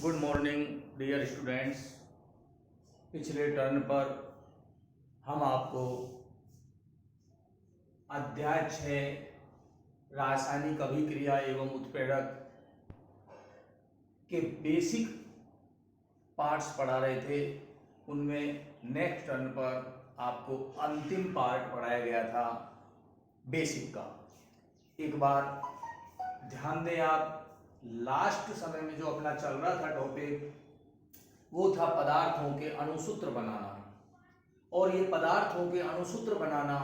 Good morning dear students. पिछले turn पर हम आपको अध्याय 6 रासायनिक अभिक्रिया एवं उत्प्रेरक के बेसिक पार्ट्स पढ़ा रहे थे। उनमें नेक्स्ट टर्न पर आपको अंतिम पार्ट पढ़ाया गया था बेसिक का। एक बार ध्यान दें आप, लास्ट समय में जो अपना चल रहा था टॉपिक वो था पदार्थों के अणुसूत्र बनाना। और ये पदार्थों के अणुसूत्र बनाना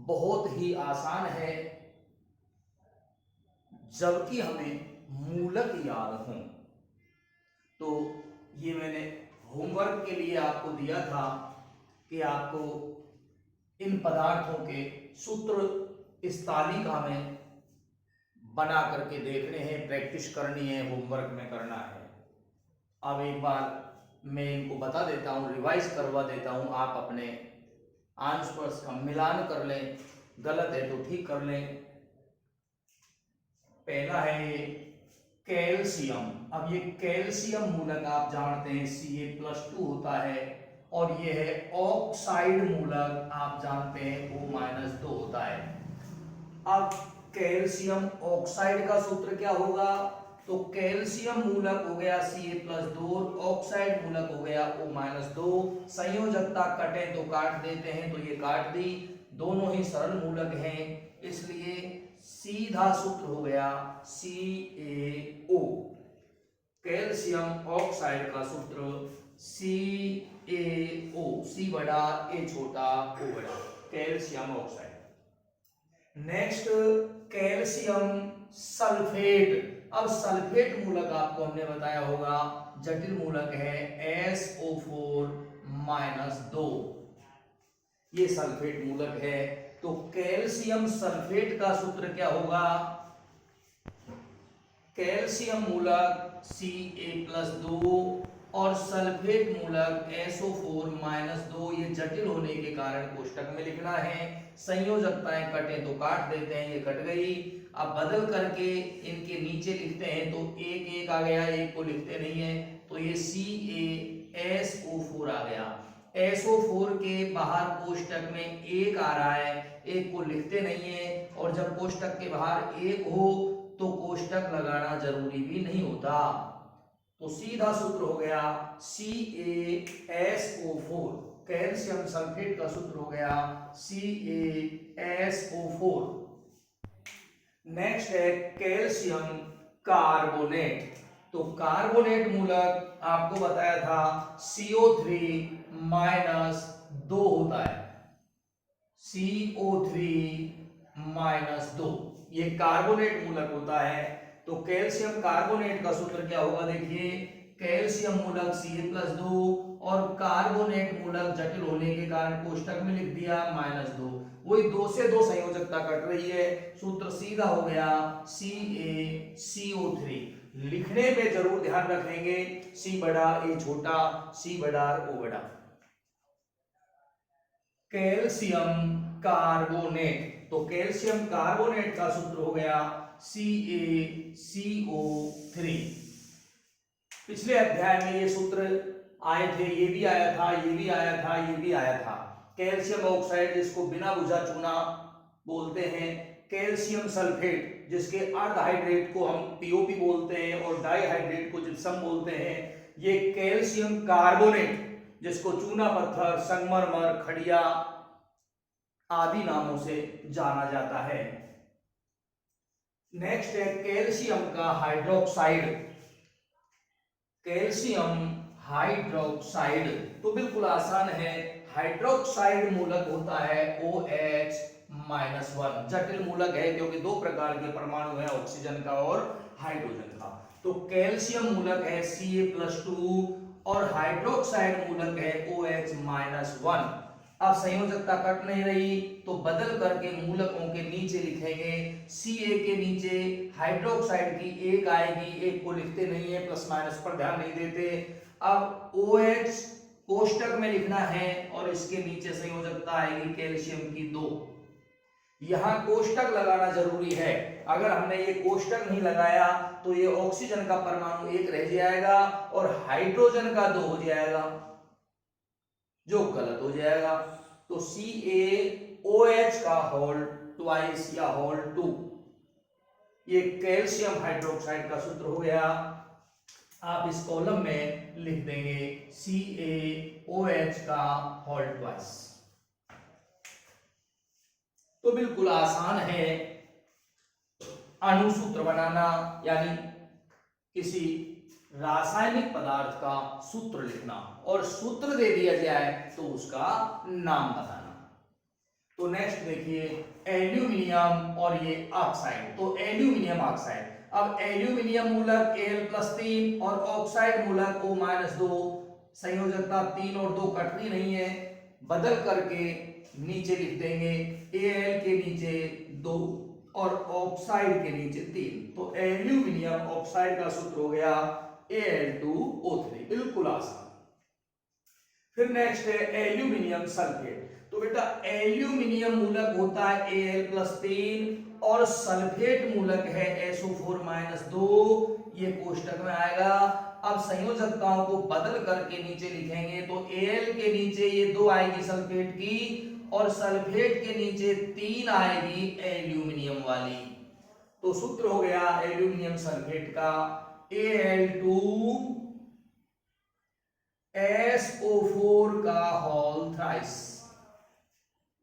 बहुत ही आसान है जबकि हमें मूलक याद हों। तो ये मैंने होमवर्क के लिए आपको दिया था कि आपको इन पदार्थों के सूत्र इस तालिका में बना करके देखने हैं, प्रैक्टिस करनी है, होमवर्क में करना है। अब एक बार मैं इनको बता देता हूँ, रिवाइज करवा देता हूँ। आप अपने आंसर्स का मिलान कर लें, गलत है तो ठीक कर लें। पहला है ये कैल्शियम। अब ये कैल्शियम मूलक आप जानते हैं Ca+2 होता है, और ये है ऑक्साइड मूलक आप जानते हैं O-2 होता है। अब कैल्शियम ऑक्साइड का सूत्र क्या होगा? तो कैल्शियम मूलक हो गया Ca+2, ऑक्साइड मूलक हो गया O-2। संयोजकता कटे तो काट देते हैं, तो ये काट दी, दोनों ही सरल मूलक हैं, इसलिए सीधा सूत्र हो गया CaO। कैल्शियम ऑक्साइड का सूत्र CaO, C बड़ा A छोटा O बड़ा, calcium oxide. Next calcium sulphate. अब सल्फेट मूलक आपको हमने बताया होगा जटिल मूलक है SO4-2, ये सल्फेट मूलक है। तो कैल्शियम सल्फेट का सूत्र क्या होगा? कैल्शियम मूलक Ca+2 और सल्फेट मूलक SO4-2। ये जटिल होने के कारण कोष्टक में लिखना है। संयोजकताएं कटे तो काट देते हैं, ये कट गई। अब बदल करके इनके नीचे लिखते हैं तो एक आ गया, एक को लिखते नहीं है, तो ये CaSO4 आ गया। SO4 के बाहर कोष्टक में एक आ रहा है, एक को लिखते नहीं है, और जब कोष्टक के बाहर एक हो तो कोष्टक लगाना जरूरी भी नहीं होता। तो सीधा सूत्र हो गया CaSO4। कैल्शियम सल्फेट का सूत्र हो गया CaSO4। नेक्स्ट है कैल्शियम कार्बोनेट। तो कार्बोनेट मूलक आपको बताया था CO3-2 होता है, CO3-2 ये कार्बोनेट मूलक होता है। तो कैल्शियम कार्बोनेट का सूत्र क्या होगा? देखिए, कैल्शियम मूलक Ca+2 और कार्बोनेट मूलक जटिल होने के कारण कोष्टक में लिख दिया -2, वही 2 से 2 संयोजकता कट रही है, सूत्र सीधा हो गया CaCO3। लिखने पे जरूर ध्यान रखेंगे, C बड़ा A छोटा, C बड़ा O बड़ा। Calcium carbonate. तो कैल्शियम कार्बोनेट का सूत्र हो गया CaCO3। पिछले अध्याय में ये सूत्र आए थे, ये भी आया था, ये भी आया था, ये भी आया था। कैल्शियम ऑक्साइड जिसको बिना बुझा चूना बोलते हैं, कैल्शियम सल्फेट जिसके अर्धहाइड्रेट को हम POP बोलते हैं और डाइहाइड्रेट को जिप्सम बोलते हैं, ये कैल्शियम कार्बोनेट जिसको चूना पत्थर, संगमरमर, खड़िया आदि नामों से जाना जाता है। नेक्स्ट है कैल्शियम का हाइड्रोक्साइड। कैल्शियम हाइड्रोक्साइड तो बिल्कुल आसान है, हाइड्रोक्साइड मूलक होता है OH-1। जटिल मूलक है क्योंकि 2 प्रकार के परमाणु हैं, ऑक्सीजन का और हाइड्रोजन का। तो कैल्शियम मूलक है Ca+2 और हाइड्रोक्साइड मूलक है OH-1। अब संयोजकता कट नहीं रही तो बदल करके मूलकों के नीचे लिखेंगे, Ca के नीचे हाइड्रोक्साइड की एक आएगी, एक को लिखते नहीं है, प्लस माइनस पर ध्यान नहीं देते। अब OH कोष्टक में लिखना है और इसके नीचे संयोजकता आएगी कैल्शियम की 2। यहां कोष्टक लगाना जरूरी है। अगर हमने ये कोष्टक नहीं लगाया तो ये ऑक्सीजन का परमाणु एक रह जाएगा और हाइड्रोजन का दो हो जाएगा, जो गलत हो जाएगा। तो CaOH का होल ट्वाइस या होल टू, ये कैल्शियम हाइड्रोक्साइड का सूत्र हो गया। आप इस कॉलम में लिख देंगे CaOH का होल ट्वाइस। तो बिल्कुल आसान है अणुसूत्र बनाना, यानी किसी रासायनिक पदार्थ का सूत्र लिखना, और सूत्र दे दिया जाए तो उसका नाम बताना। तो नेक्स्ट देखिए एल्यूमिनियम और ये ऑक्साइड। तो एल्यूमिनियम ऑक्साइड, अब एल्यूमिनियम मूलक Al+3 और ऑक्साइड मूलक O-2, संयोजकता 3 और 2 कट रही नहीं है, बदल करके नीचे लिख देंगे Al के नीचे 2 और ऑक्साइड के नीचे 3। तो एल्यूमिनियम ऑक्साइड का सूत्र हो गया Al2O3, बिल्कुल आसान। फिर नेक्स्ट है एल्यूमिनियम सल्फेट। तो बेटा एल्यूमिनियम मूलक होता है Al+3 और सल्फेट मूलक है SO4-2, ये कोष्टक में आएगा। अब संयोजकताओं को बदल करके नीचे लिखेंगे तो Al के नीचे ये 2 आएगी सल्फेट की, और सल्फेट के नीचे 3 आएगी एल्यूमिनियम वाली। तो सूत्र हो गया एल्यूमिनियम सल्फेट का Al2SO4 का होल थ्राइस,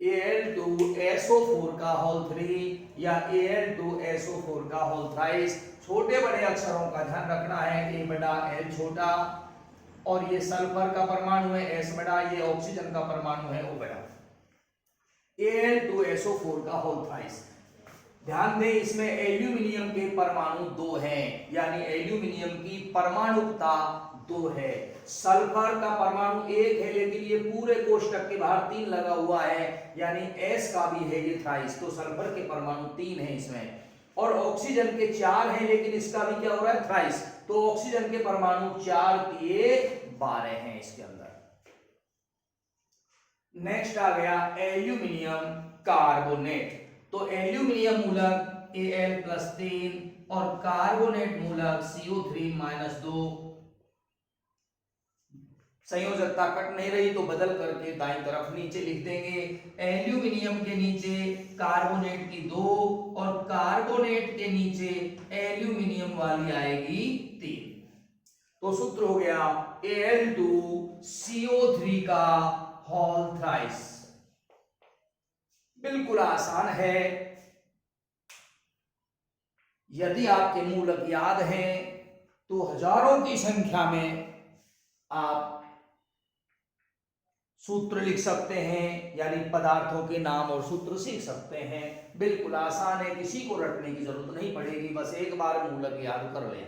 Al2SO4 का होल 3 या Al2SO4 का होल थ्राइस। छोटे बड़े अक्षरों का ध्यान रखना है, A बड़ा L छोटा, और ये सल्फर का परमाणु है S बड़ा, ये ऑक्सीजन का परमाणु है O बड़ा। Al2SO4 का होल थ्राइस। ध्यान दें इसमें एल्यूमिनियम के परमाणु 2 हैं, यानी एल्यूमिनियम की परमाणुकता 2 है। सल्फर का परमाणु 1 है, लेकिन ये पूरे कोष्टक के बाहर 3 लगा हुआ है, यानी S का भी है ये थ्राइस, तो सल्फर के परमाणु 3 है इसमें। और ऑक्सीजन के 4 हैं, लेकिन इसका भी क्या हो रहा है थ्राइस, तो ऑक्सीजन के परमाणु 4 किए 12 हैं इसके अंदर। नेक्स्ट आ गया एल्यूमिनियम कार्बोनेट। तो एल्यूमिनियम मूलक Al+3 और कार्बोनेट मूलक CO3-2, संयोजकता कट नहीं रही तो बदल करके दाईं तरफ नीचे लिख देंगे। एल्यूमिनियम के नीचे कार्बोनेट की 2 और कार्बोनेट के नीचे एल्यूमिनियम वाली आएगी 3। तो सूत्र हो गया Al2CO3 का होल थ्राइस। बिल्कुल आसान है। यदि आपके मूलक याद हैं तो हजारों की संख्या में आप सूत्र लिख सकते हैं, यानी पदार्थों के नाम और सूत्र सीख सकते हैं। बिल्कुल आसान है, किसी को रटने की जरूरत नहीं पड़ेगी, बस एक बार मूलक याद कर लें।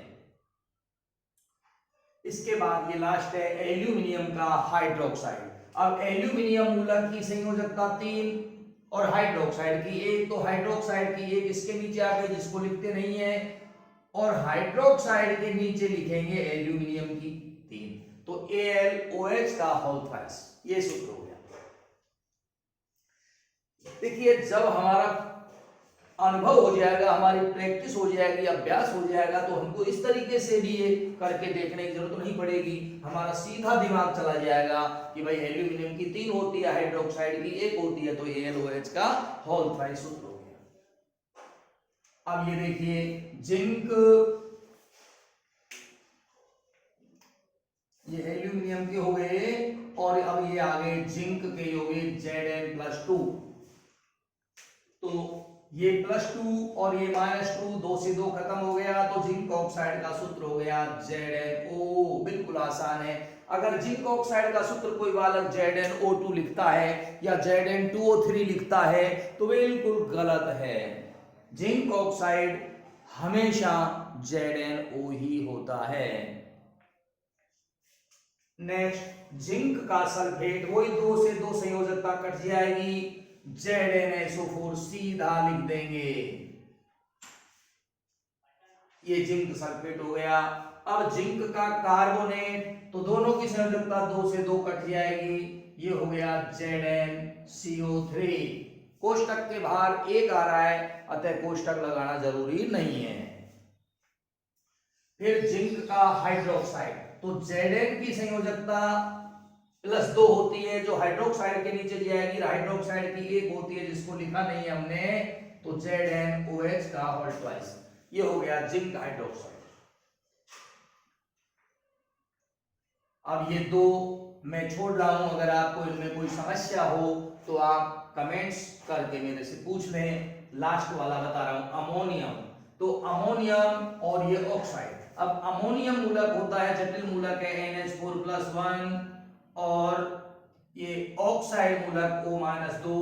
इसके बाद ये लास्ट है एल्यूमिनियम का हाइड्रोक्साइड। अब एल्यूमिनियम मूलक की संयोजकता 3 और हाइड्रोक्साइड की 1, तो हाइड्रोक्साइड की 1 इसके नीचे आ गई जिसको लिखते नहीं है, और हाइड्रोक्साइड के नीचे लिखेंगे एल्यूमिनियम की 3, तो AlOH का होल थ्राइस, ये सूत्र हो गया। देखिए जब हमारा अनुभव हो जाएगा, हमारी प्रैक्टिस हो जाएगी, अभ्यास हो जाएगा, तो हमको इस तरीके से भी ये करके देखने की जरूरत नहीं पड़ेगी। हमारा सीधा दिमाग चला जाएगा कि भाई एल्यूमिनियम की 3 होती है, हाइड्रोक्साइड की 1 होती है, तो AlOH का होल थ्राइस सूत्र हो गया। अब ये देखिए जिंक, ये एल्यूमिनियम के हो गए, और अब ये आ गए जिंक के हो गए Zn+2। तो ये +2 और ये -2, 2 से 2 खत्म हो गया, तो जिंक ऑक्साइड का सूत्र हो गया ZnO। बिल्कुल आसान है। अगर जिंक ऑक्साइड का सूत्र कोई बालक ZnO2 लिखता है या Zn2O3 लिखता है तो बिल्कुल गलत है। जिंक ऑक्साइड हमेशा ZnO ही होता है। नेक्स्ट जिंक का सल्फेट, वही 2 से 2 संयोजकता कट जाएगी, ZnSO4 सीधा लिख देंगे, ये जिंक सल्फेट हो गया। अब जिंक का कार्बोनेट, तो दोनों की संयोजकता 2 से 2 कट जाएगी, ये हो गया ZnCO3। कोष्टक के बाहर एक आ रहा है, अतः कोष्टक लगाना जरूरी नहीं है। फिर जिंक का हाइड्रोक्साइड, तो Zn की संयोजकता +2 होती है, जो हाइड्रोक्साइड के नीचे जाएगी हाइड्रोक्साइड की एक होती है जिसको लिखा नहीं है हमने, तो ZnOH का होल ट्वाइस, ये हो गया जिंक हाइड्रोक्साइड। अब ये दो मैं छोड़ रहा हूं, अगर आपको इनमें कोई समस्या हो तो आप कमेंट्स करके मेरे से पूछ लें। लास्ट वाला बता रहा हूं, अमोनियम, तो अमोनियम और ये ऑक्साइड। अब अमोनियम मूलक होता है, जटिल मूलक है NH4+1, और ये ऑक्साइड मूलक O-2,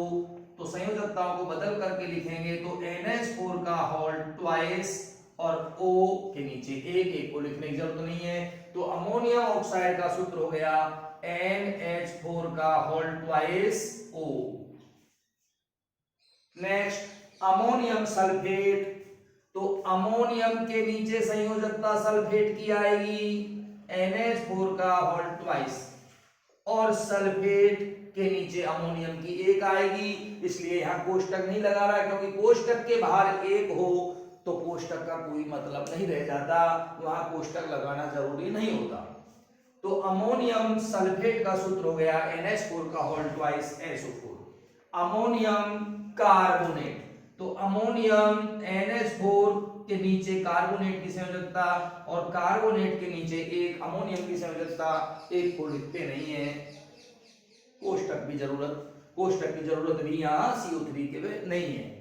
तो संयोजकताओं को बदल करके लिखेंगे तो NH4 का होल ट्वाइस और O के नीचे एक को लिखने की जरूरत नहीं है, तो अमोनियम ऑक्साइड का सूत्र हो गया NH4 का whole twice O। Next ammonium sulphate, तो अमोनियम के नीचे संयोजकता सल्फेट की आएगी NH4 का होल ट्वाइस, और सल्फेट के नीचे अमोनियम की एक आएगी, इसलिए यहां कोष्टक नहीं लगा रहा, क्योंकि कोष्टक के बाहर एक हो तो कोष्टक का कोई मतलब नहीं रह जाता, वहां कोष्टक लगाना जरूरी नहीं होता। तो अमोनियम सल्फेट का सूत्र हो गया NH4 का whole twice SO4। Ammonium carbonate, तो अमोनियम NH4 के नीचे कार्बोनेट की संयोजकता, और कार्बोनेट के नीचे एक अमोनियम की संयोजकता, एक को लिखते नहीं है, कोष्टक की जरूरत भी यहाँ CO3 के लिए नहीं है।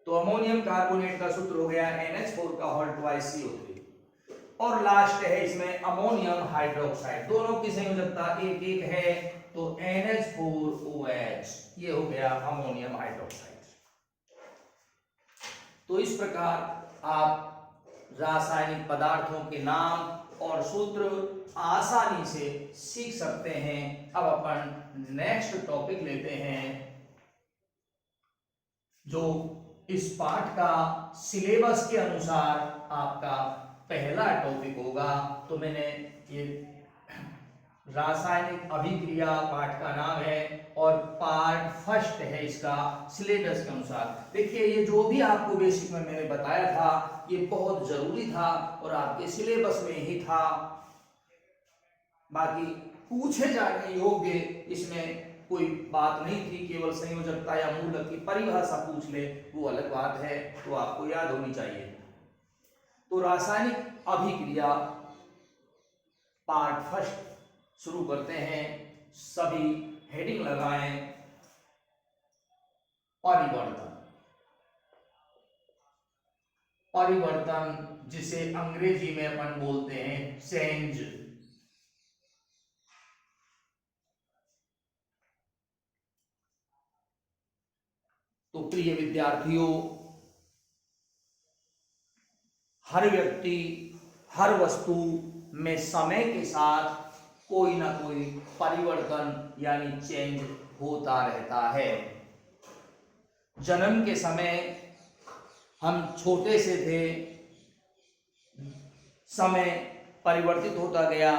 तो अमोनियम कार्बोनेट का सूत्र हो गया NH4 का होल ट्वाइस CO3। और लास्ट है इसमें अमोनियम हाइड्रोक्साइड, दोनों की संयोजकता एक एक है, तो NH4OH, ये हो गया अमोनियम हाइड्रोक्साइड। तो इस प्रकार आप रासायनिक पदार्थों के नाम और सूत्र आसानी से सीख सकते हैं। अब अपन नेक्स्ट टॉपिक लेते हैं, जो इस पाठ का सिलेबस के अनुसार आपका पहला टॉपिक होगा। तो मैंने ये रासायनिक अभिक्रिया पाठ का नाम है और पार्ट फर्स्ट है इसका सिलेबस के अनुसार। देखिए ये जो भी आपको बेसिक में मैंने बताया था ये बहुत जरूरी था और आपके सिलेबस में ही था, बाकी पूछे जाने योग्य इसमें कोई बात नहीं थी, केवल संयोजकता या मूलक की परिभाषा पूछ ले वो अलग बात है, तो आपको याद होनी चाहिए। तो रासायनिक अभिक्रिया पार्ट फर्स्ट शुरू करते हैं। सभी हेडिंग लगाएं। परिवर्तन, परिवर्तन जिसे अंग्रेजी में अपन बोलते हैं चेंज। तो प्रिय विद्यार्थियों, हर व्यक्ति हर वस्तु में समय के साथ कोई ना कोई परिवर्तन यानी चेंज होता रहता है। जन्म के समय हम छोटे से थे, समय परिवर्तित होता गया,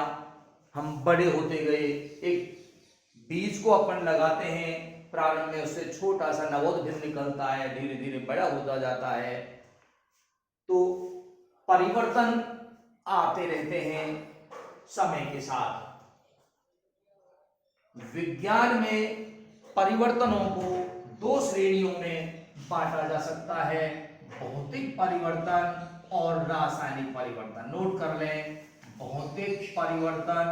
हम बड़े होते गए। एक बीज को अपन लगाते हैं, प्रारंभ में उससे छोटा सा नवोद्भिन्न निकलता है, धीरे धीरे बड़ा होता जाता है। तो परिवर्तन आते रहते हैं समय के साथ। विज्ञान में परिवर्तनों को दो श्रेणियों में बांटा जा सकता है, भौतिक परिवर्तन और रासायनिक परिवर्तन। नोट कर लें, भौतिक परिवर्तन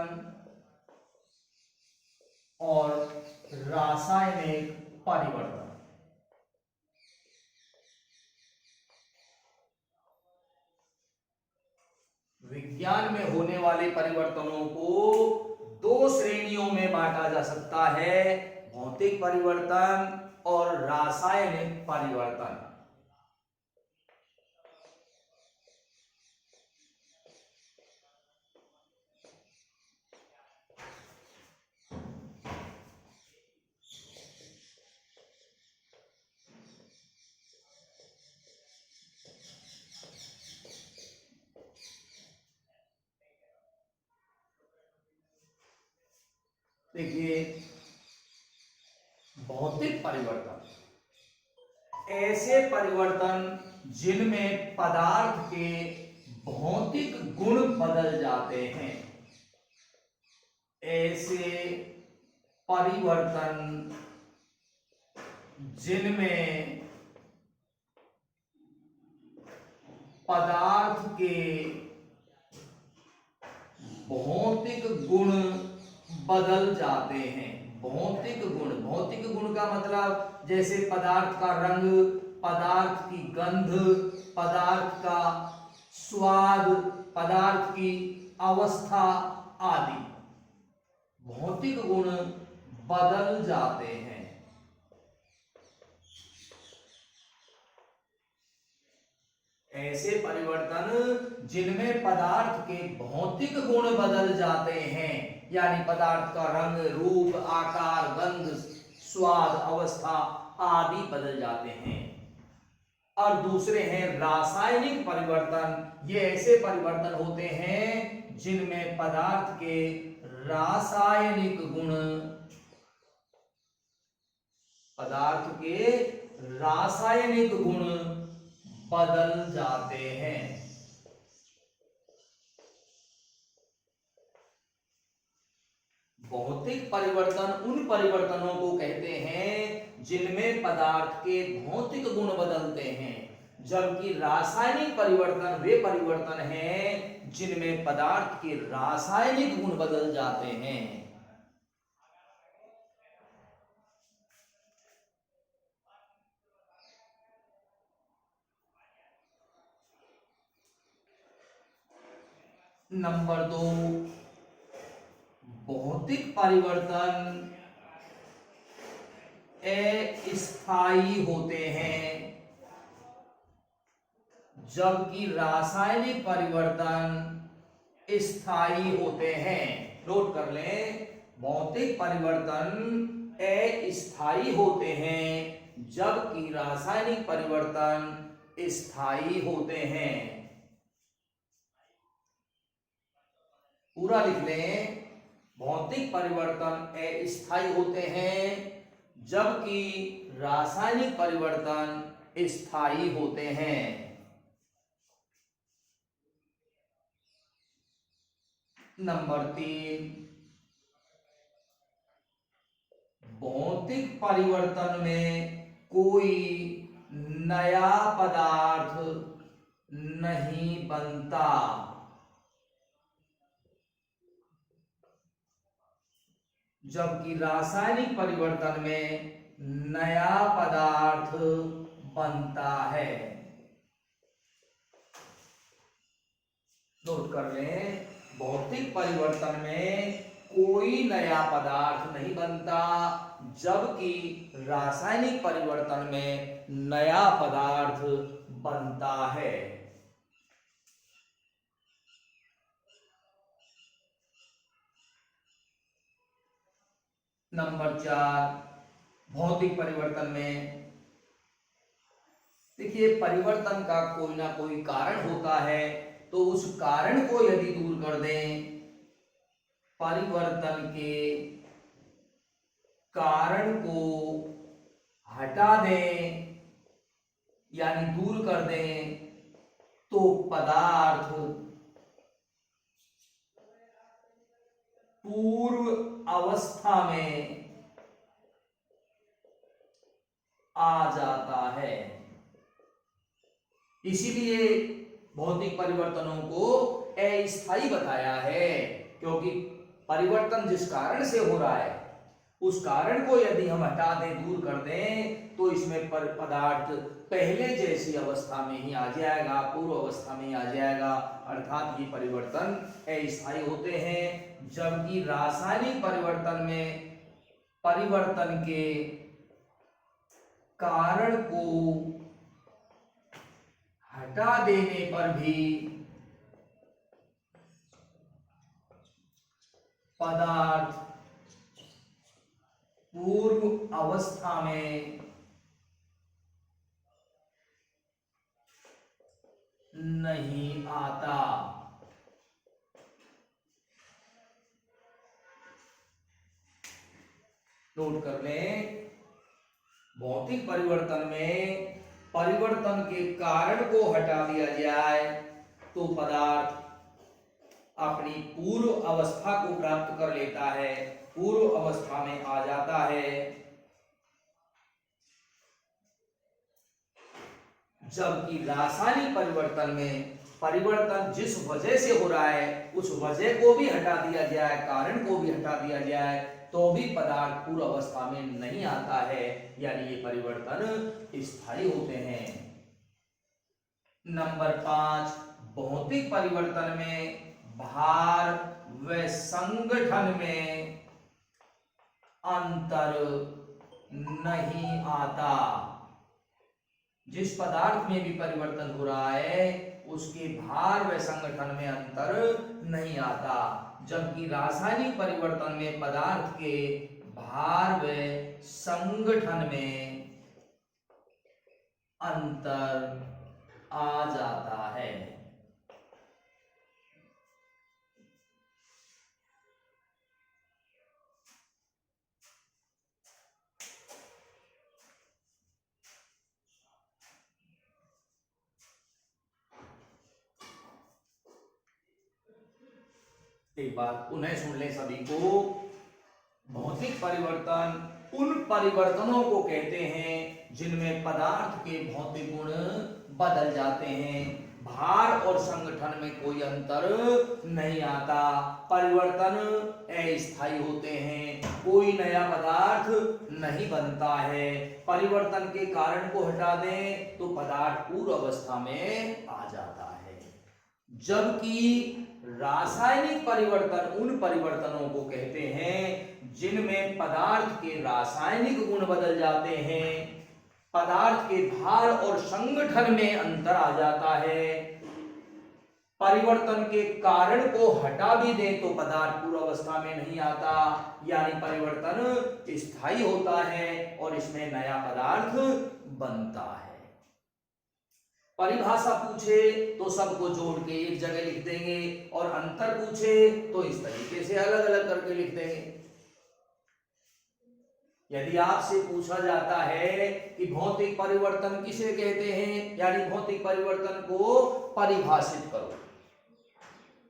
और रासायनिक परिवर्तन। विज्ञान में होने वाले परिवर्तनों को दो श्रेणियों में बांटा जा सकता है, भौतिक परिवर्तन और रासायनिक परिवर्तन। देखिए, भौतिक परिवर्तन ऐसे परिवर्तन जिनमें पदार्थ के भौतिक गुण बदल जाते हैं। ऐसे परिवर्तन जिनमें पदार्थ के भौतिक गुण बदल जाते हैं। भौतिक गुण का मतलब जैसे पदार्थ का रंग, पदार्थ की गंध, पदार्थ का स्वाद, पदार्थ की अवस्था आदि भौतिक गुण बदल जाते हैं। ऐसे परिवर्तन जिनमें पदार्थ के भौतिक गुण बदल जाते हैं, यानी पदार्थ का रंग, रूप, आकार, गंध, स्वाद, अवस्था आदि बदल जाते हैं। और दूसरे हैं रासायनिक परिवर्तन। ये ऐसे परिवर्तन होते हैं जिनमें पदार्थ के रासायनिक गुण, पदार्थ के रासायनिक गुण बदल जाते हैं। भौतिक परिवर्तन उन परिवर्तनों को कहते हैं जिनमें पदार्थ के भौतिक गुण बदलते हैं, जबकि रासायनिक परिवर्तन वे परिवर्तन हैं जिनमें पदार्थ के रासायनिक गुण बदल जाते हैं। नंबर 2, भौतिक परिवर्तन अस्थायी होते हैं, जबकि रासायनिक परिवर्तन स्थायी होते हैं। नोट कर लें, भौतिक परिवर्तन अस्थायी होते हैं जबकि रासायनिक परिवर्तन स्थायी होते हैं। पूरा लिख लें, भौतिक परिवर्तन अस्थायी होते हैं जबकि रासायनिक परिवर्तन स्थायी होते हैं। नंबर 3, भौतिक परिवर्तन में कोई नया पदार्थ नहीं बनता, जबकि रासायनिक परिवर्तन में नया पदार्थ बनता है। नोट कर लें, भौतिक परिवर्तन में कोई नया पदार्थ नहीं बनता, जबकि रासायनिक परिवर्तन में नया पदार्थ बनता है। नंबर 4, भौतिक परिवर्तन में देखिए, परिवर्तन का कोई ना कोई कारण होता है, तो उस कारण को यदि दूर कर दें, परिवर्तन के कारण को हटा दें यानी दूर कर दें, तो पदार्थ पूर्व अवस्था में आ जाता है। इसीलिए भौतिक परिवर्तनों को अस्थायी बताया है, क्योंकि परिवर्तन जिस कारण से हो रहा है उस कारण को यदि हम हटा दें, दूर कर दें, तो इसमें पदार्थ पहले जैसी अवस्था में ही आ जाएगा, पूर्व अवस्था में ही आ जाएगा, अर्थात ये परिवर्तन अस्थायी होते हैं। जबकि रासायनिक परिवर्तन में परिवर्तन के कारण को हटा देने पर भी पदार्थ पूर्व अवस्था में नहीं आता। नोट कर लें, भौतिक परिवर्तन में परिवर्तन के कारण को हटा दिया जाए तो पदार्थ अपनी पूर्व अवस्था को प्राप्त कर लेता है, पूर्व अवस्था में आ जाता है। जबकि रासायनिक परिवर्तन में परिवर्तन जिस वजह से हो रहा है उस वजह को भी हटा दिया जाए, कारण को भी हटा दिया जाए, तो भी पदार्थ पूर्व अवस्था में नहीं आता है, यानी ये परिवर्तन स्थायी होते हैं। नंबर 5, भौतिक परिवर्तन में भार व संगठन में अंतर नहीं आता। जिस पदार्थ में भी परिवर्तन हो रहा है उसके भार व संगठन में अंतर नहीं आता, जबकि रासायनिक परिवर्तन में पदार्थ के भार व संगठन में अंतर आ जाता है। एक बात पुनः सुन लें सभी को। भौतिक परिवर्तन उन परिवर्तनों को कहते हैं जिनमें पदार्थ के भौतिक गुण बदल जाते हैं, भार और संगठन में कोई अंतर नहीं आता, परिवर्तन अस्थायी होते हैं, कोई नया पदार्थ नहीं बनता है। परिवर्तन के कारण को हटा दें तो पदार्थ पूर्व अवस्था में आ जाता है। जबकि रासायनिक परिवर्तन उन परिवर्तनों को कहते हैं जिनमें पदार्थ के रासायनिक गुण बदल जाते हैं, पदार्थ के भार और संगठन में अंतर आ जाता है, परिवर्तन के कारण को हटा भी दें तो पदार्थ पूर्व अवस्था में नहीं आता, यानी परिवर्तन स्थायी होता है और इसमें नया पदार्थ बनता है। परिभाषा पूछे तो सबको जोड़ के एक जगह लिख देंगे और अंतर पूछे तो इस तरीके से अलग अलग करके लिख देंगे। यदि आपसे पूछा जाता है कि भौतिक परिवर्तन किसे कहते हैं, यानी भौतिक परिवर्तन को परिभाषित करो,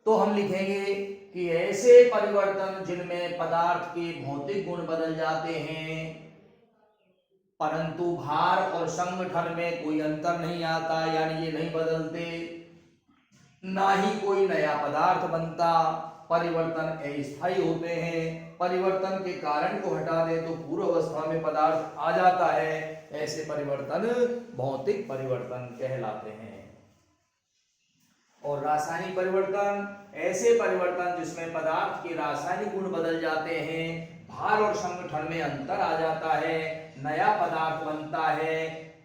तो हम लिखेंगे कि ऐसे परिवर्तन जिनमें पदार्थ के भौतिक गुण बदल जाते हैं परंतु भार और संगठन में कोई अंतर नहीं आता, यानी ये नहीं बदलते, ना ही कोई नया पदार्थ बनता, परिवर्तन अस्थायी होते हैं, परिवर्तन के कारण को हटा दे तो पूर्व अवस्था में पदार्थ आ जाता है, ऐसे परिवर्तन भौतिक परिवर्तन कहलाते हैं। और रासायनिक परिवर्तन ऐसे परिवर्तन जिसमें पदार्थ के रासायनिक गुण बदल जाते हैं, भार और संगठन में अंतर आ जाता है, नया पदार्थ बनता है,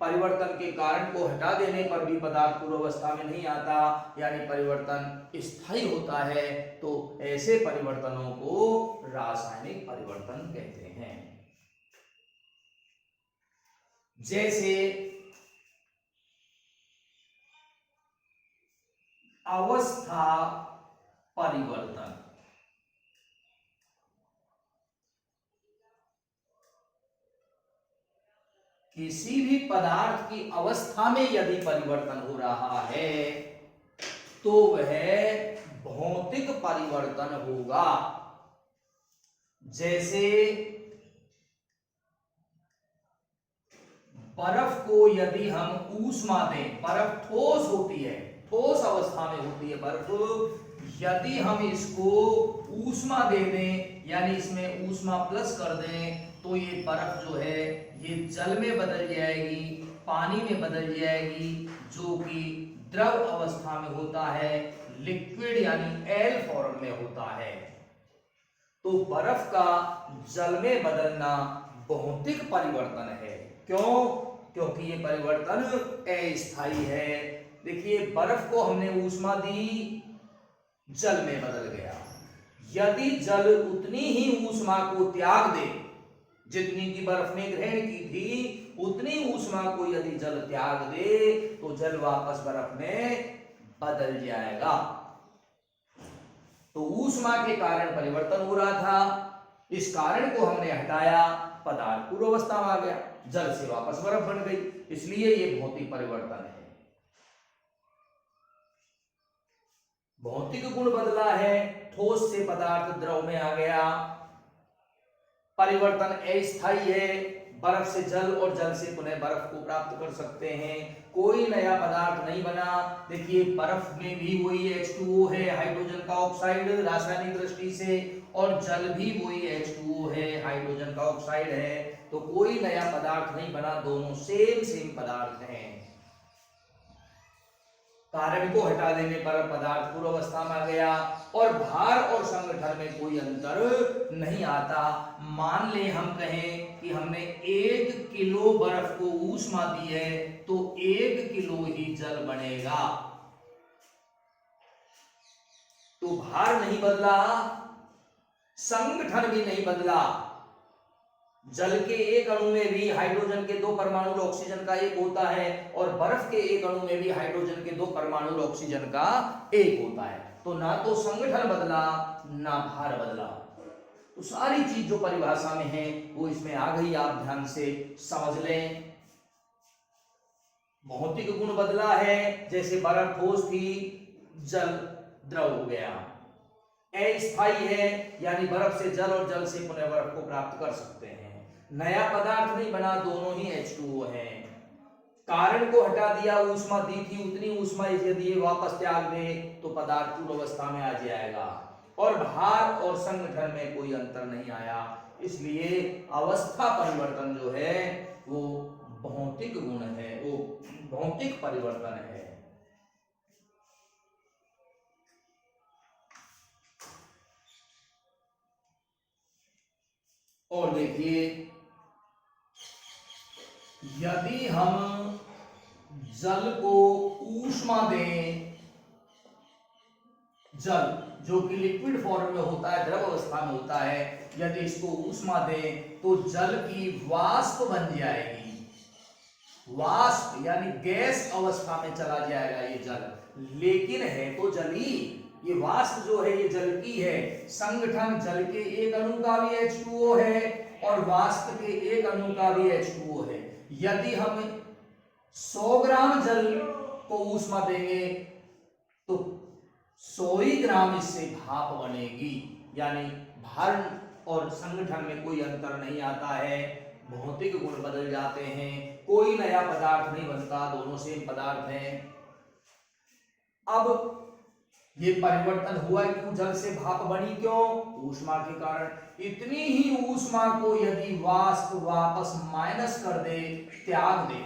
परिवर्तन के कारण को हटा देने पर भी पदार्थ पूर्व अवस्था में नहीं आता, यानी परिवर्तन स्थायी होता है, तो ऐसे परिवर्तनों को रासायनिक परिवर्तन कहते हैं। जैसे अवस्था परिवर्तन, किसी भी पदार्थ की अवस्था में यदि परिवर्तन हो रहा है तो वह भौतिक परिवर्तन होगा। जैसे बर्फ को यदि हम ऊष्मा दें, बर्फ ठोस होती है, ठोस अवस्था में होती है बर्फ, यदि हम इसको ऊष्मा दे दें यानी इसमें ऊष्मा प्लस कर दें तो ये बर्फ जो है ये जल में बदल जाएगी, पानी में बदल जाएगी, जो कि द्रव अवस्था में होता है, लिक्विड यानी एल फॉर्म में होता है। तो बर्फ का जल में बदलना भौतिक परिवर्तन है। क्यों? क्योंकि ये परिवर्तन अस्थायी है। देखिए बर्फ को हमने ऊष्मा दी, जल में बदल गया। यदि जल उतनी ही ऊष्मा को त्याग दे जितनी की बर्फ ने ग्रहण की थी, उतनी ऊष्मा को यदि जल त्याग दे तो जल वापस बर्फ में बदल जाएगा। तो ऊष्मा के कारण परिवर्तन हो रहा था, इस कारण को हमने हटाया, पदार्थ पूर्वावस्था में आ गया, जल से वापस बर्फ बन गई। इसलिए ये भौतिक परिवर्तन है। भौतिक गुण बदला है, ठोस से पदार्थ द्रव में आ गया। परिवर्तन अस्थायी है, बर्फ से जल और जल से पुनः बर्फ को प्राप्त कर सकते हैं। कोई नया पदार्थ नहीं बना। देखिए बर्फ में भी वही H2O है, हाइड्रोजन का ऑक्साइड रासायनिक दृष्टि से, और जल भी वही H2O है, हाइड्रोजन का ऑक्साइड है। तो कोई नया पदार्थ नहीं बना, दोनों सेम पदार्थ हैं। कारण को हटा देने पर पदार्थ पूर्वावस्था में आ गया और भार और संगठन में कोई अंतर नहीं आता। मान ले हम कहें कि हमने 1 किलो बर्फ को ऊष्मा दी है तो 1 किलो ही जल बनेगा। तो भार नहीं बदला, संगठन भी नहीं बदला। जल के एक अणु में भी हाइड्रोजन के 2 परमाणु ऑक्सीजन का 1 होता है और बर्फ के एक अणु में भी हाइड्रोजन के 2 परमाणु ऑक्सीजन का 1 होता है। तो ना तो संगठन बदला ना भार बदला। तो सारी चीज जो परिभाषा में है वो इसमें आ गई, आप ध्यान से समझ लें। भौतिक गुण बदला है, जैसे बर्फ ठोस थी, जल द्रव हो गया। अस्थायी है, यानी बर्फ से जल और जल से पुनः बर्फ को प्राप्त कर सकते हैं। नया पदार्थ नहीं बना, दोनों ही H2O हैं। कारण को हटा दिया, ऊष्मा दी थी उतनी ऊष्मा यदि ये वापस त्याग दे तो पदार्थ पूर्व अवस्था में आ जाएगा। और भार और संगठन में कोई अंतर नहीं आया, इसलिए अवस्था परिवर्तन जो है वो भौतिक गुण है, वो भौतिक परिवर्तन है। और देखिए यदि हम जल को ऊष्मा दें, जल जो कि लिक्विड फॉर्म में होता है, द्रव अवस्था में होता है, यदि इसको ऊष्मा दें तो जल की वाष्प बन जाएगी। वाष्प यानी गैस अवस्था में चला जाएगा ये जल, लेकिन है तो जल ही। ये वाष्प जो है ये जल की है। संगठन जल के एक अणु का भी H2O है और वाष्प के एक अणु का भी H2O है। यदि हम 100 ग्राम जल को ऊष्मा देंगे तो 100 ही ग्राम इससे भाप बनेगी, यानी भार और संगठन में कोई अंतर नहीं आता है। भौतिक गुण बदल जाते हैं, कोई नया पदार्थ नहीं बनता, दोनों सेम पदार्थ हैं। अब ये परिवर्तन हुआ क्यों? जल से भाप बनी क्यों? ऊष्मा के कारण। इतनी ही ऊष्मा को यदि वाष्प वापस माइनस कर दे, त्याग दे,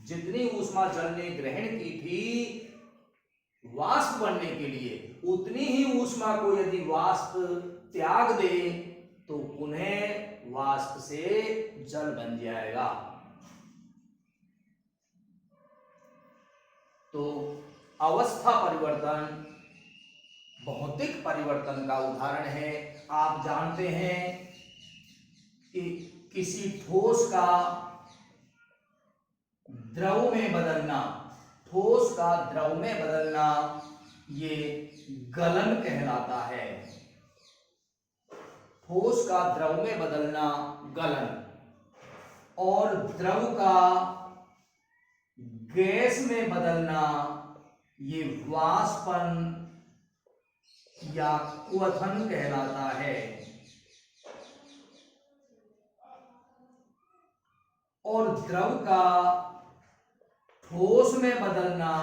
जितनी ऊष्मा जल ने ग्रहण की थी वाष्प बनने के लिए, उतनी ही ऊष्मा को यदि वाष्प त्याग दे तो पुनः वाष्प से जल बन जाएगा। तो अवस्था परिवर्तन भौतिक परिवर्तन का उदाहरण है। आप जानते हैं कि किसी ठोस का द्रव में बदलना, ठोस का द्रव में बदलना ये गलन कहलाता है। ठोस का द्रव में बदलना गलन, और द्रव का गैस में बदलना ये वाष्पन या क्वथन कहलाता है। और द्रव का ठोस में बदलना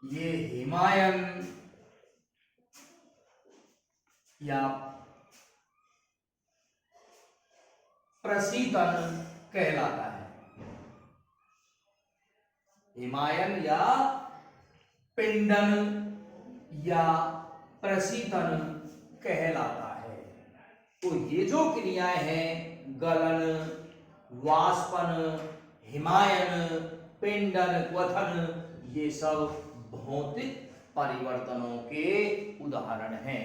ये हिमायन या प्रशीतन कहलाता है। हिमायन या पिंडन या प्रशीतन कहलाता है। तो ये जो क्रियाएं हैं, गलन, वाष्पन, हिमायन, पिंडन, क्वथन, ये सब भौतिक परिवर्तनों के उदाहरण हैं।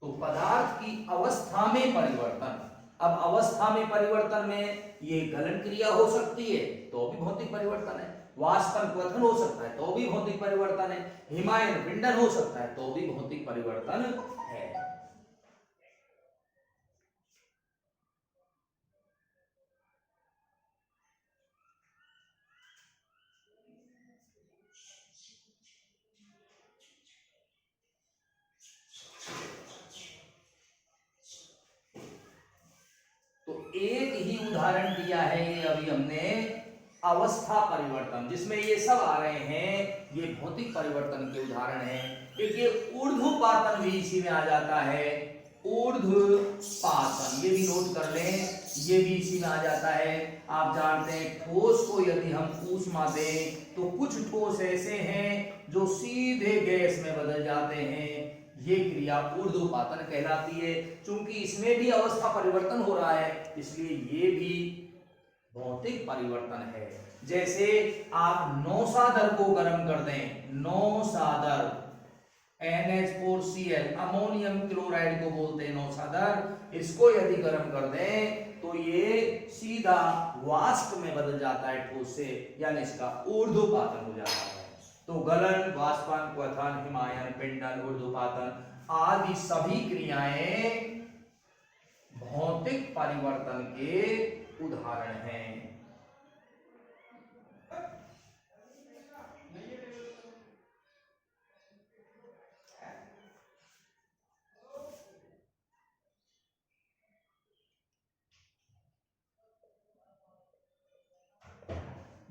तो पदार्थ की अवस्था में परिवर्तन। अब अवस्था में परिवर्तन में ये गलन क्रिया हो सकती है तो भी भौतिक परिवर्तन है, वाष्पन क्वथन हो सकता है तो भी भौतिक परिवर्तन है, हिमायन पिंडन हो सकता है तो भी भौतिक परिवर्तन है। उदाहरण दिया है ये अभी हमने अवस्था परिवर्तन, जिसमें ये सब आ रहे हैं, ये भौतिक परिवर्तन के उदाहरण हैं। एक ये ऊर्ध्वपातन भी इसी में आ जाता है, ऊर्ध्वपातन, ये भी नोट कर लें, ये भी इसी में आ जाता है। आप जानते हैं ठोस को यदि हम ऊष्मा दें तो कुछ ठोस ऐसे हैं जो सीधे गैस में बदल जाते हैं, ये क्रिया ऊर्ध्वपातन कहलाती है। चूंकि इसमें भी अवस्था परिवर्तन हो रहा है, इसलिए ये भी भौतिक परिवर्तन है। जैसे आप नौसादर को गर्म कर दें, नौसादर NH4Cl, अमोनियम क्लोराइड को बोलते हैं नौसादर, इसको यदि गर्म कर दें तो ये सीधा वाष्प में बदल जाता है ठोस से, यानी इसका ऊर्ध्वपातन हो जाता है। तो गलन, वाष्पन, क्वथन, हिमायन, पिंडन, ऊर्ध्वपातन आदि सभी क्रियाएं भौतिक परिवर्तन के उदाहरण हैं।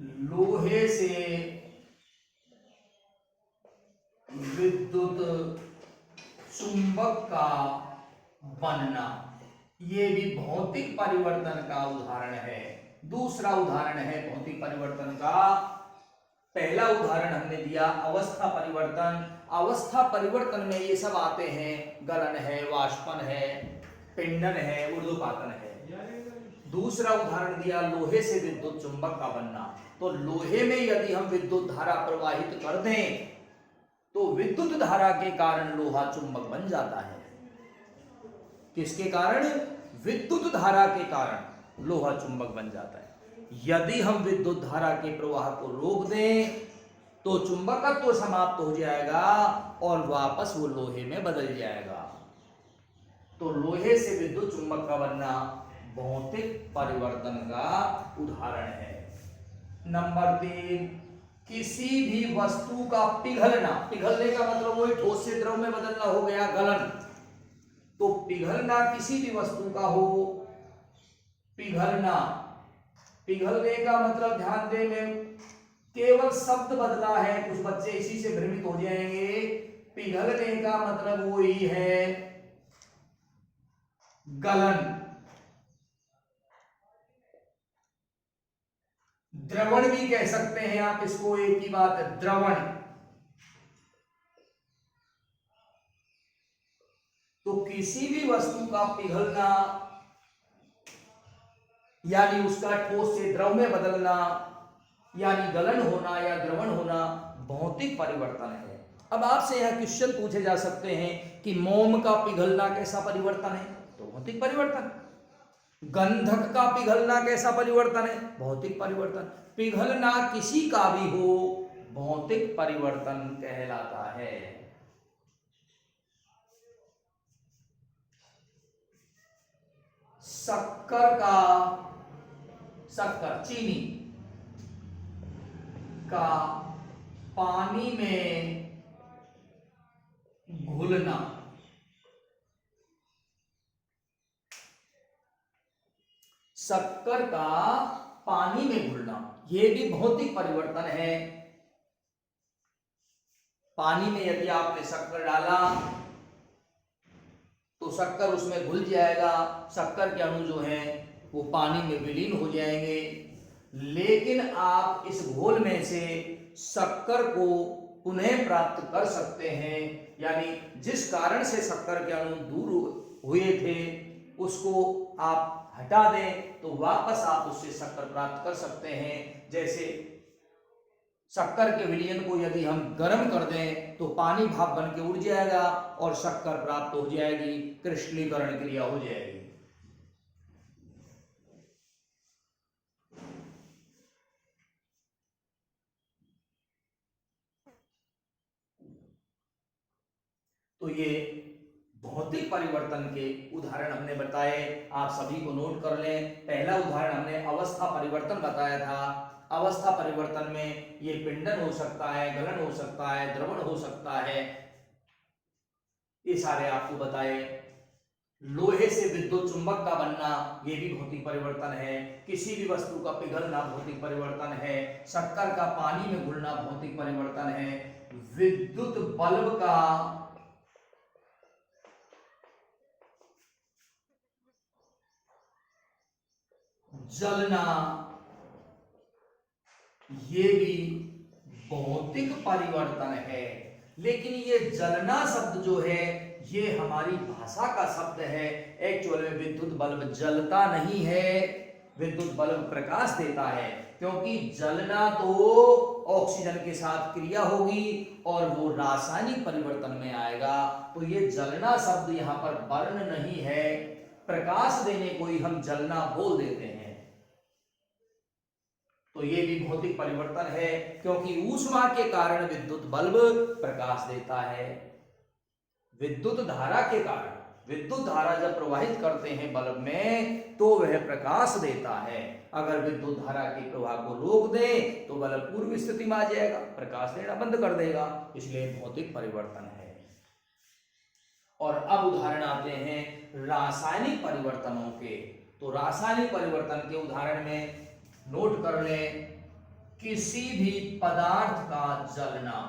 लोहे से विद्युत चुंबक का बनना, ये भी भौतिक परिवर्तन का उदाहरण है। दूसरा उदाहरण है भौतिक परिवर्तन का। पहला उदाहरण हमने दिया अवस्था परिवर्तन। अवस्था परिवर्तन में ये सब आते हैं, गलन है, वाष्पन है, पिंडन है, ऊर्ध्वपातन है। दूसरा उदाहरण दिया लोहे से विद्युत चुंबक का बनना। तो लोहे में यदि हम विद्युत धारा प्रवाहित कर दें तो विद्युत धारा के कारण लोहा चुंबक बन जाता है। किसके कारण? विद्युत धारा के कारण लोहा चुंबक बन जाता है। यदि हम विद्युत धारा के प्रवाह को रोक दें तो चुंबकत्व तो समाप्त हो जाएगा और वापस वो लोहे में बदल जाएगा। तो लोहे से विद्युत चुंबक का बनना भौतिक परिवर्तन का उदाहरण है। नंबर 3, किसी भी वस्तु का पिघलना। पिघलने का मतलब वही ठोस से द्रव में बदलना हो गया, गलन। तो पिघलना किसी भी वस्तु का हो, पिघलना, पिघलने का मतलब ध्यान दें, मैं केवल शब्द बदला है, कुछ बच्चे इसी से भ्रमित हो जाएंगे। पिघलने का मतलब वही है गलन। द्रवण भी कह सकते हैं आप इसको, एक ही बात है, द्रवण। तो किसी भी वस्तु का पिघलना यानी उसका ठोस से द्रव में बदलना, यानी गलन होना या द्रवण होना भौतिक परिवर्तन है। अब आपसे यह क्वेश्चन पूछे जा सकते हैं कि मोम का पिघलना कैसा परिवर्तन है? तो भौतिक परिवर्तन। गंधक का पिघलना कैसा परिवर्तन है? भौतिक परिवर्तन। पिघलना किसी का भी हो भौतिक परिवर्तन कहलाता है। शक्कर चीनी का पानी में घुलना, शक्कर का पानी में घुलना, यह भी भौतिक परिवर्तन है। पानी में यदि आपने शक्कर डाला तो शक्कर उसमें घुल जाएगा, शक्कर के अणु जो हैं वो पानी में विलीन हो जाएंगे। लेकिन आप इस घोल में से शक्कर को पुनः प्राप्त कर सकते हैं, यानी जिस कारण से शक्कर के अणु दूर हुए थे उसको आप हटा दें तो वापस आप उससे शक्कर प्राप्त कर सकते हैं। जैसे शक्कर के विलयन को यदि हम गर्म कर दें तो पानी भाप बन के उड़ जाएगा और शक्कर प्राप्त हो जाएगी, क्रिस्टलीकरण क्रिया हो जाएगी। तो ये भौतिक परिवर्तन के उदाहरण हमने बताए, आप सभी को नोट कर लें। पहला उदाहरण हमने अवस्था परिवर्तन बताया था। अवस्था परिवर्तन में ये पिंडन हो सकता है, गलन हो सकता है, द्रवण हो सकता है, ये सारे आपको बताए। लोहे से विद्युत चुंबक का बनना ये भी भौतिक परिवर्तन है। किसी भी वस्तु का पिघलना भौतिक परिवर्तन है। शक्कर का पानी में घुलना भौतिक परिवर्तन है। विद्युत बल्ब का जलना ये भी भौतिक परिवर्तन है। लेकिन ये जलना शब्द जो है ये हमारी भाषा का शब्द है। एक्चुअल में विद्युत बल्ब जलता नहीं है, विद्युत बल्ब प्रकाश देता है, क्योंकि जलना तो ऑक्सीजन के साथ क्रिया होगी और वो रासायनिक परिवर्तन में आएगा। तो ये जलना शब्द यहाँ पर वर्ण नहीं है, प्रकाश देने को ही हम जलना बोल देते हैं। तो ये भी भौतिक परिवर्तन है, क्योंकि ऊष्मा के कारण विद्युत बल्ब प्रकाश देता है। विद्युत धारा के कारण, विद्युत धारा जब प्रवाहित करते हैं बल्ब में तो वह प्रकाश देता है। अगर विद्युत धारा के प्रवाह को रोक दें तो बल्ब पूर्व स्थिति में आ जाएगा, प्रकाश देना बंद कर देगा। इसलिए भौतिक परिवर्तन है। और अब उदाहरण आते हैं रासायनिक परिवर्तनों के। तो रासायनिक परिवर्तन के उदाहरण में नोट कर लें, किसी भी पदार्थ का जलना,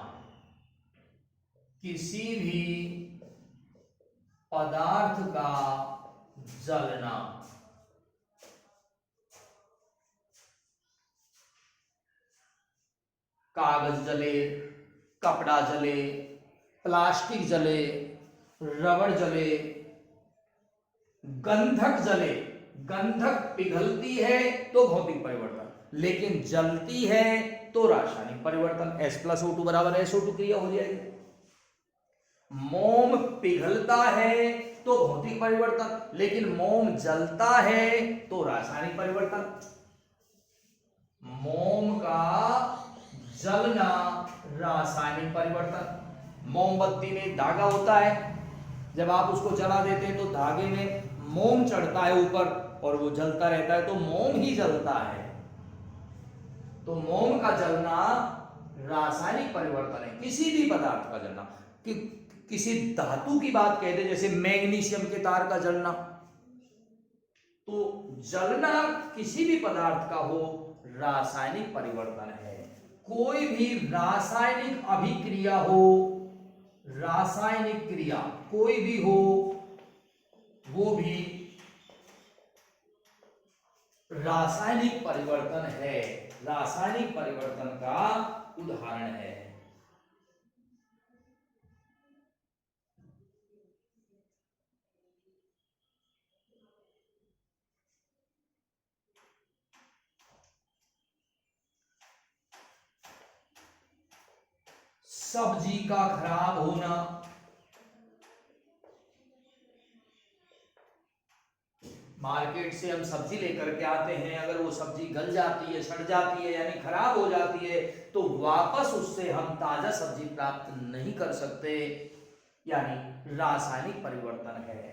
किसी भी पदार्थ का जलना, कागज जले, कपड़ा जले, प्लास्टिक जले, रबड़ जले, गंधक जले। गंधक पिघलती है तो भौतिक परिवर्तन, लेकिन जलती है तो रासायनिक परिवर्तन। H+O2 बराबर SO2 क्रिया हो जाएगी। मोम पिघलता है तो भौतिक परिवर्तन, लेकिन मोम जलता है तो रासायनिक परिवर्तन। मोम का जलना रासायनिक परिवर्तन। मोमबत्ती में धागा होता है, जब आप उसको जला देते हैं तो धागे में मोम चढ़ता है ऊपर और वो जलता रहता है, तो मोम ही जलता है। तो मोम का जलना रासायनिक परिवर्तन है। किसी भी पदार्थ का जलना, किसी धातु की बात कह दे, जैसे मैग्नीशियम के तार का जलना, तो जलना किसी भी पदार्थ का हो रासायनिक परिवर्तन है। कोई भी रासायनिक अभिक्रिया हो, रासायनिक क्रिया कोई भी हो, वो भी रासायनिक परिवर्तन है, रासायनिक परिवर्तन का उदाहरण है। सब्जी का खराब होना, मार्केट से हम सब्जी लेकर के आते हैं, अगर वो सब्जी गल जाती है, सड़ जाती है, यानी खराब हो जाती है, तो वापस उससे हम ताजा सब्जी प्राप्त नहीं कर सकते, यानी रासायनिक परिवर्तन है।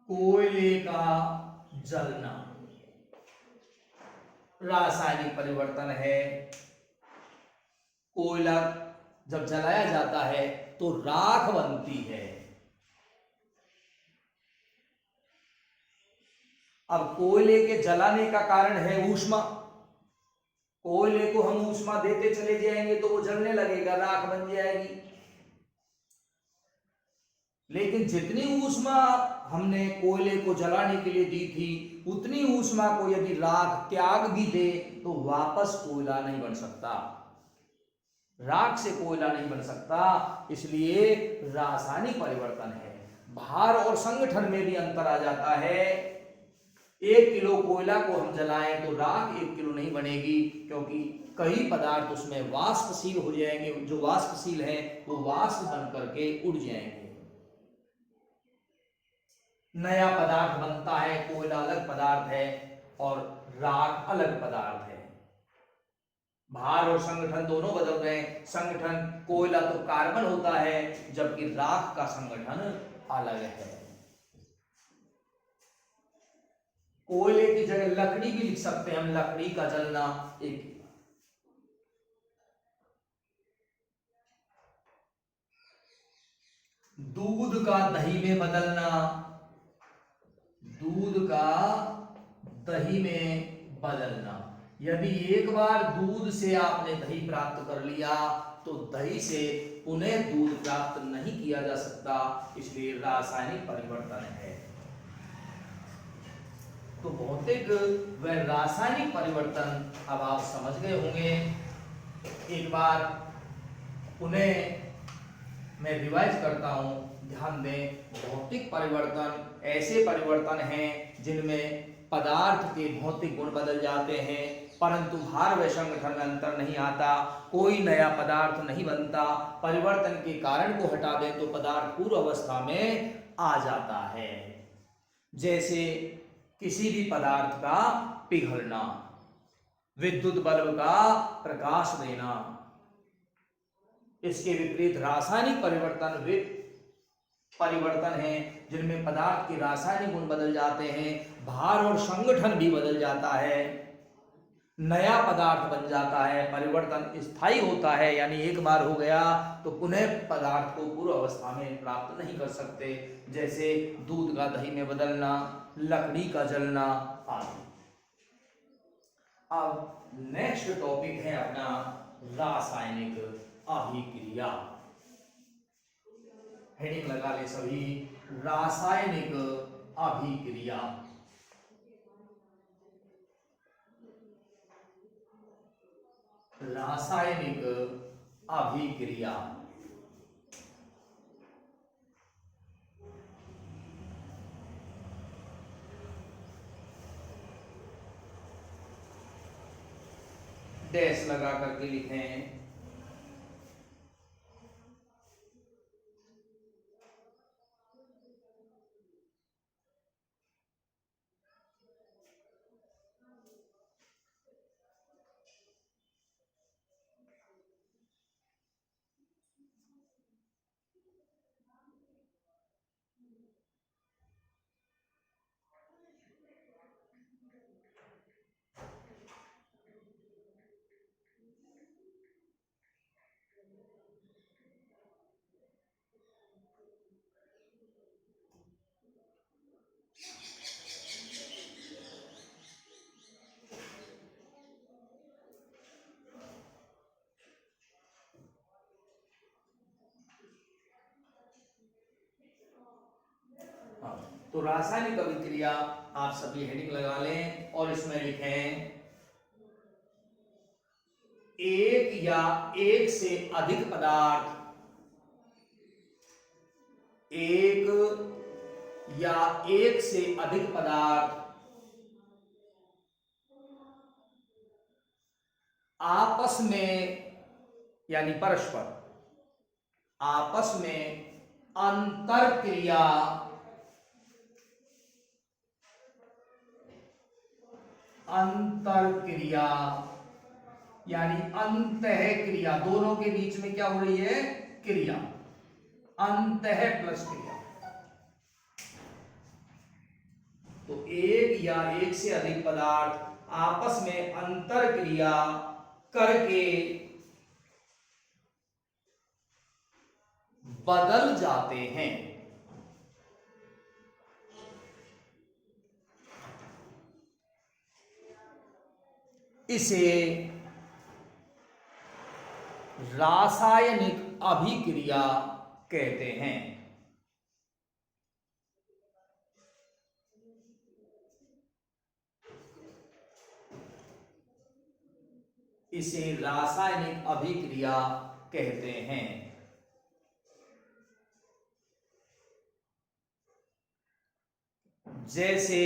कोयले का जलना रासायनिक परिवर्तन है। कोयला जब जलाया जाता है तो राख बनती है। अब कोयले के जलाने का कारण है ऊष्मा। कोयले को हम ऊष्मा देते चले जाएंगे तो वो जलने लगेगा, राख बन जाएगी। लेकिन जितनी ऊष्मा हमने कोयले को जलाने के लिए दी थी, उतनी ऊष्मा को यदि राख त्याग भी दे तो वापस कोयला नहीं बन सकता, राख से कोयला नहीं बन सकता। इसलिए रासायनिक परिवर्तन है। भार और संगठन में भी अंतर आ जाता है। 1 किलो कोयला को हम जलाएं तो राख 1 किलो नहीं बनेगी, क्योंकि कई पदार्थ उसमें वाष्पशील हो जाएंगे। जो वाष्पशील है वो वाष्प बन करके उड़ जाएंगे, नया पदार्थ बनता है। कोयला अलग पदार्थ है और राख अलग पदार्थ है। भार और संगठन दोनों बदल रहे हैं। संगठन कोयला तो कार्बन होता है, जबकि राख का संगठन अलग है। कोयले की जगह लकड़ी भी लिख सकते हैं हम, लकड़ी का जलना एक दूध का दही में बदलना, दूध का दही में बदलना। यदि एक बार दूध से आपने दही प्राप्त कर लिया तो दही से पुनः दूध प्राप्त नहीं किया जा सकता, इसलिए रासायनिक परिवर्तन है। तो भौतिक व रासायनिक परिवर्तन अब आप समझ गए होंगे। एक बार पुनः मैं रिवाइज करता हूं, ध्यान दें। भौतिक परिवर्तन ऐसे परिवर्तन हैं जिनमें पदार्थ के भौतिक गुण बदल जाते हैं, परंतु भार व संगठन में अंतर नहीं आता, कोई नया पदार्थ नहीं बनता। परिवर्तन के कारण को हटा दें तो पदार्थ पूर्व अवस्था में आ जाता है। जैसे किसी भी पदार्थ का पिघलना, विद्युत बल्ब का प्रकाश देना। इसके विपरीत रासायनिक परिवर्तन वे परिवर्तन है जिनमें पदार्थ के रासायनिक गुण बदल जाते हैं, भार और संगठन भी बदल जाता है, नया पदार्थ बन जाता है। परिवर्तन स्थायी होता है, यानी एक बार हो गया तो पुनः पदार्थ को पूर्व अवस्था में प्राप्त नहीं कर सकते। जैसे दूध का दही में बदलना, लकड़ी का जलना आदि। अब नेक्स्ट टॉपिक है अपना रासायनिक अभिक्रिया। हेडिंग लगा ले सभी, रासायनिक अभिक्रिया। रासायनिक अभिक्रिया। डैश लगा करके लिखें। तो रासायनिक अभिक्रिया आप सभी हेडिंग लगा लें और इसमें लिखें, एक या एक से अधिक पदार्थ, एक या एक से अधिक पदार्थ आपस में यानी परस्पर आपस में अंतर क्रिया यानी अंतः क्रिया, दोनों के बीच में क्या हो रही है? क्रिया, अंतः प्लस क्रिया। तो एक या एक से अधिक पदार्थ आपस में अंतर क्रिया करके बदल जाते हैं। इसे रासायनिक अभिक्रिया कहते हैं। इसे रासायनिक अभिक्रिया कहते हैं। जैसे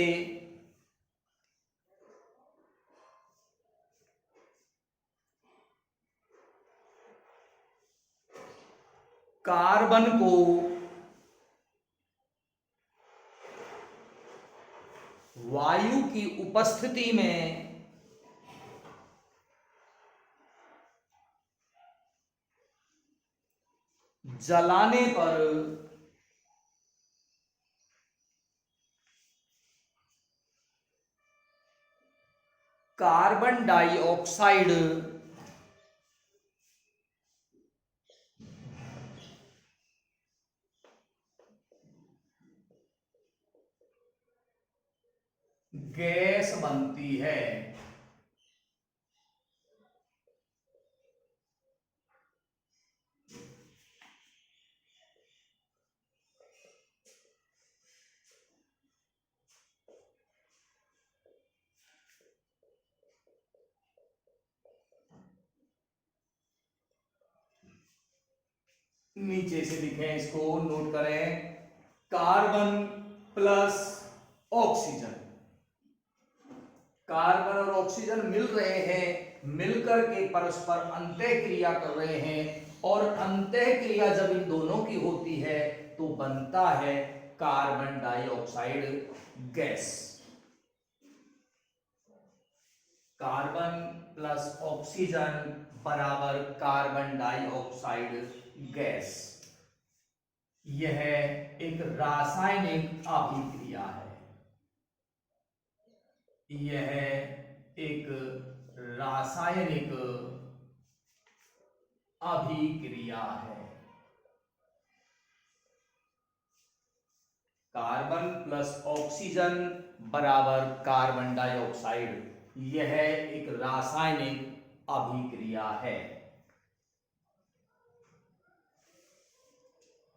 कार्बन को वायु की उपस्थिति में जलाने पर कार्बन डाइऑक्साइड गैस बनती है। नीचे से लिखें, इसको नोट करें। कार्बन प्लस ऑक्सीजन, कार्बन और ऑक्सीजन मिल रहे हैं, मिलकर के परस्पर अंतः क्रिया कर रहे हैं, और अंतः क्रिया जब इन दोनों की होती है तो बनता है carbon dioxide gas. Carbon plus oxygen बराबर कार्बन डाइऑक्साइड गैस। यह एक रासायनिक अभिक्रिया है। यह एक रासायनिक अभिक्रिया है। कार्बन प्लस ऑक्सीजन बराबर कार्बन डाइऑक्साइड, यह एक रासायनिक अभिक्रिया है।